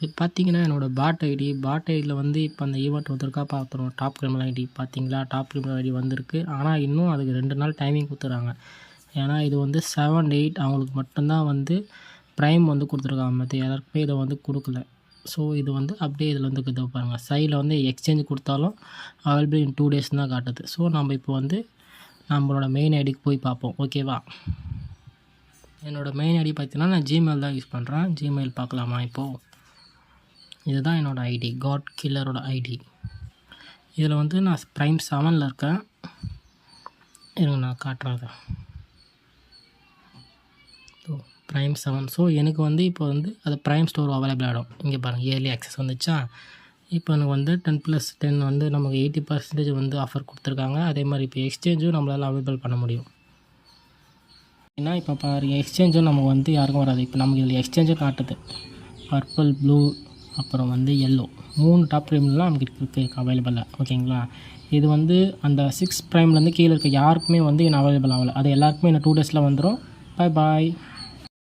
இது பார்த்தீங்கன்னா என்னோடய பாட் ஐடியில் வந்து இப்போ அந்த ஈவெண்ட் வந்திருக்கா பார்த்துருவோம். டாப் கிரிமினல் ஐடி பார்த்தீங்களா, டாப் கிரிமினல் ஐடி வந்திருக்கு. ஆனால் இன்னும் அதுக்கு 2 நாள் டைமிங் கொடுத்துறாங்க. ஏன்னா இது வந்து 7, 8 அவங்களுக்கு மட்டும்தான் வந்து ப்ரைம் வந்து கொடுத்துருக்காங்க. மற்ற எல்லாருக்குமே இதை வந்து கொடுக்கல. ஸோ இது வந்து அப்படியே இதில் வந்து இதை பாருங்கள், சைடில் வந்து எக்ஸ்சேஞ்ச் கொடுத்தாலும் அவைலபிள் இன் 2 days தான் காட்டுது. ஸோ நம்ம இப்போ வந்து நம்மளோட மெயின் ஐடிக்கு போய் பார்ப்போம். ஓகேவா, என்னோடய மெயின் ஐடி பார்த்தீங்கன்னா நான் ஜிமெயில் தான் யூஸ் பண்ணுறேன். ஜிமெயில் பார்க்கலாமா இப்போது. இதுதான் என்னோடய ஐடி, காட் கில்லரோட ஐடி. இதில் வந்து நான் ப்ரைம் 7ல் இருக்கேன். இருங்க நான் காட்டுறேன் அதை. So prime 7. ஸோ எனக்கு வந்து இப்போ வந்து அது ப்ரைம் ஸ்டோர் அவைலபிள் ஆகிடும். இங்கே பாருங்கள், இயர்லி ஆக்சஸ் வந்துச்சா. இப்போ எனக்கு வந்து 10+10 வந்து நமக்கு 80% வந்து ஆஃபர் கொடுத்துருக்காங்க. அதே மாதிரி இப்போ எக்ஸ்சேஞ்சும் நம்மளால் அவைலபிள் பண்ண முடியும். ஏன்னா இப்போ பாருங்கள், எக்ஸ்சேஞ்சும் நமக்கு வந்து யாருக்கும் வராது. இப்போ நமக்கு இதில் எக்ஸ்சேஞ்சும் காட்டுது, பர்பிள், ப்ளூ, அப்புறம் வந்து எல்லோ, 3 டாப் ப்ரைம்லாம் நமக்கு இருக்குது அவைலபிளாக. ஓகேங்களா, இது வந்து அந்த 6 ப்ரைம்லேருந்து கீழே இருக்க யாருக்குமே வந்து இன்னும் அவைலபிள் ஆகலை. அது எல்லாருக்குமே இன்னும் 2 days வந்துடும். பாய்.